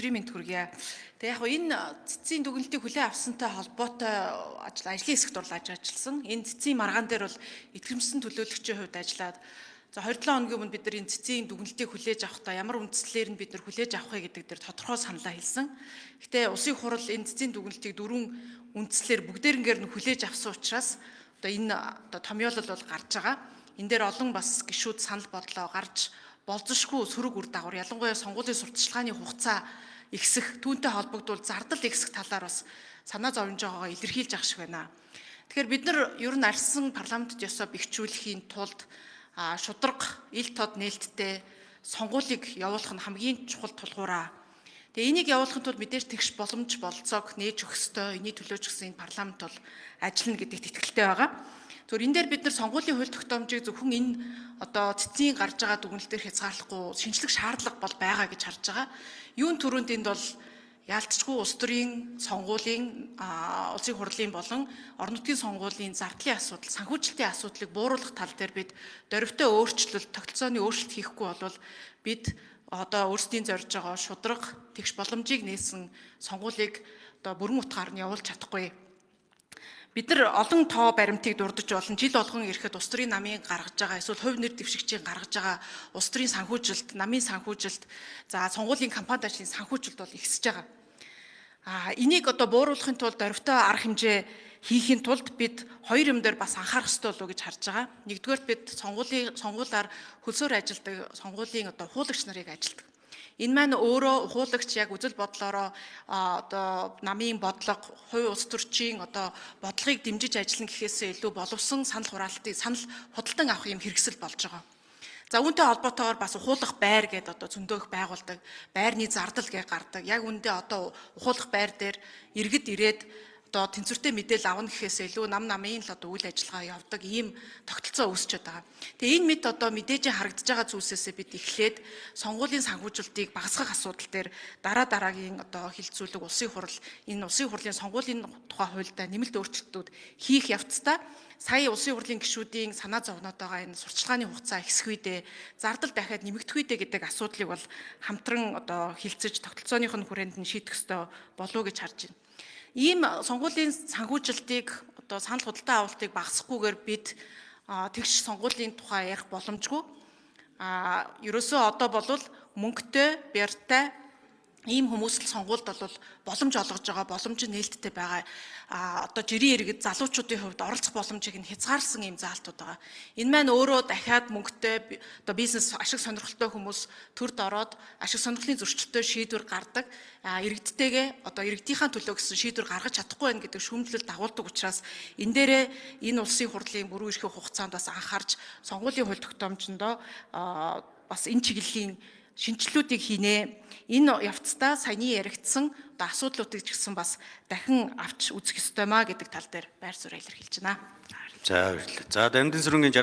өдрийн мэнд хүргье. Тэгээ яг энэ цэцгийн дүгнэлтийг хүлээн авсантай холбоотой ажлын хэсэгт ажилласан. Энэ цэцгийн маргаан дээр бол итгэмжсэн төлөөлөгчийн хувьд ажиллаад за 27 хоногийн өмнө бид нар энэ цэцгийн дүгнэлтийг хүлээж авахдаа ямар үндслээр нь бид нар хүлээж авах вэ гэдэг дээр тодорхой саналаа хэлсэн. Гэтэ улсын хурал энэ цэцгийн дүгнэлтийг дөрвөн үндслээр бүгдээрнгээр нь хүлээж авсан учраас энэ томьёолол бол гарч байгаа. Энэ дээр олон бас гишүүд санал бодлоо гарч болзошгүй сөрөг үр дагавар, ялангуяа сонгуулийн сурталчилгааны хугацаа ихсэх, түүнтэй холбогдвол зардал ихсэх талаар бас санаа зовж байгаагаа илэрхийлж ах шиг байна. Тэгэхээр бид нар ер нь арьсан парламентд ёсоо бэхжүүлэхийн тулд шударга, ил тод нээлттэй сонгуулийг явуулах нь хамгийн чухал тулгуураа. Тэгээ энийг явуулахын тулд мэдээж тэгш боломж болцоог нээж өгөх ёстой. Эний төлөө ч гэсэн энэ парламент бол ажиллана гэдэгт итгэлтэй байгаа. Зөвхөн энэ дээр бид нар сонгуулийн хууль тогтоомжийг зөвхөн энэ цэцгийн гарч байгаа дүгнэлтээр хязгаарлахгүй шинжлэх шаардлага бол байгаа гэж харж байгаа. Юун түрүүнд энд бол яалтчгүй улс төрийн сонгуулийн улсын хурлын болон орон нутгийн сонгуулийн зардлын асуудал, санхүүжилтийн асуудлыг бууруулах тал дээр бид дорвитой өөрчлөлт, тогтолцооны өөрчлөлт хийхгүй бол бид өөрсдийн зорж байгаа шударга, тэгш боломжийг нээсэн сонгуулийг бүрэн утгаар нь явуулж чадахгүй. Бид нар олон тоо баримтыг дурдж олон жил болгон ирэхэд улс төрийн намын гаргаж байгаа эсвэл хувь нэр дэвшигчийн гаргаж байгаа улс төрийн санхүүжилт, намын санхүүжилт, за сонгуулийн кампани ажлын санхүүжилт бол ихсэж байгаа. Энийг бууруулахын тулд дорвитой арга хэмжээ хийхин тулд бид хоёр юм дээр бас анхаарах ёстой болов уу гэж харж байгаа. Нэгдүгээр бид сонгуулиар хөлсөөр ажилдаг сонгуулийн хуулагч нарыг ажилдаг. Энэ маань өөрөө ухуулагч яг үзэл бодлороо намын бодлого, хувь улс төрчийн бодлогыг дэмжиж ажиллана гэхээсээ илүү боловсон санал хураалтыг санал худалдан авах юм хэрэгсэл болж байгаа. За үүнтэй холбоотойгоор бас ухуулах байр гэдэг зөндөөх байгуулдаг, байрны зардал гэж гардаг. Яг үүндээ ухуулах байр дээр иргэд ирээд тэнцвэртэй мэдээлэл авна гэхээс илүү намын л үйл ажиллагаа явдаг ийм тогтолцоо үүсчээд байгаа. Тэгээ энэ мэд мэдээж харагдаж байгаа зүйлсээс бид эхлээд сонгуулийн санхүүжилтийг багасгах асуудал дээр дараагийн хилцүүлэг улсын хурал энэ улсын хурлын сонгуулийн тухай хуульдаа нэмэлт өөрчлөлтүүд хийх явцдаа сая улсын хурлын гишүүдийн санаа зовноод байгаа энэ сурталчилгааны хугацаа ихсэх үедээ зардал дахиад нэмэгдэх үедээ гэдэг асуудлыг бол хамтран хилцэж тогтолцооных нь хүрээнд нь шийдэх ёстой болов уу гэж харж байна. Ийм сонгуулийн санхүүжилтийг санал худалдан авалтыг багасгахгүйгээр бид тэгш сонгуулийн тухай ярих боломжгүй. Ерөөсөө болвол мөнгөтэй, бяртай ийм хүмүүс л сонгуульд бол боломж олгож байгаа, боломж нээлттэй байгаа. Жирийн иргэд залуучуудын хувьд оролцох боломжийг нь хязгаарсан ийм заалтууд байгаа. Энэ маань өөрөө дахиад мөнгөтэй бизнес ашиг сонирхолтой хүмүүс төрд ороод ашиг сонирхлын зөрчилтэй шийдвэр гардаг. Иргэдтэйгээ иргэдийнхаа төлөө гэсэн шийдвэр гаргаж чадахгүй байх гэдэг шүүмжлэл дагуулдаг учраас энэ дээрээ энэ улсын хурлын бүрэн эрхээ хугацаанд бас анхаарч сонгуулийн хууль тогтоомжиндоо бас энэ чиглэлийн шинжилгүүдийг хийнэ. Энэ явцдаа саяны яригдсан асуудлуудыг ч гэсэн бас дахин авч үзэх ёстой маа гэдэг тал дээр байр суурь илэрхийлж байна. За баярлалаа. За Дамжин сүрэнгийн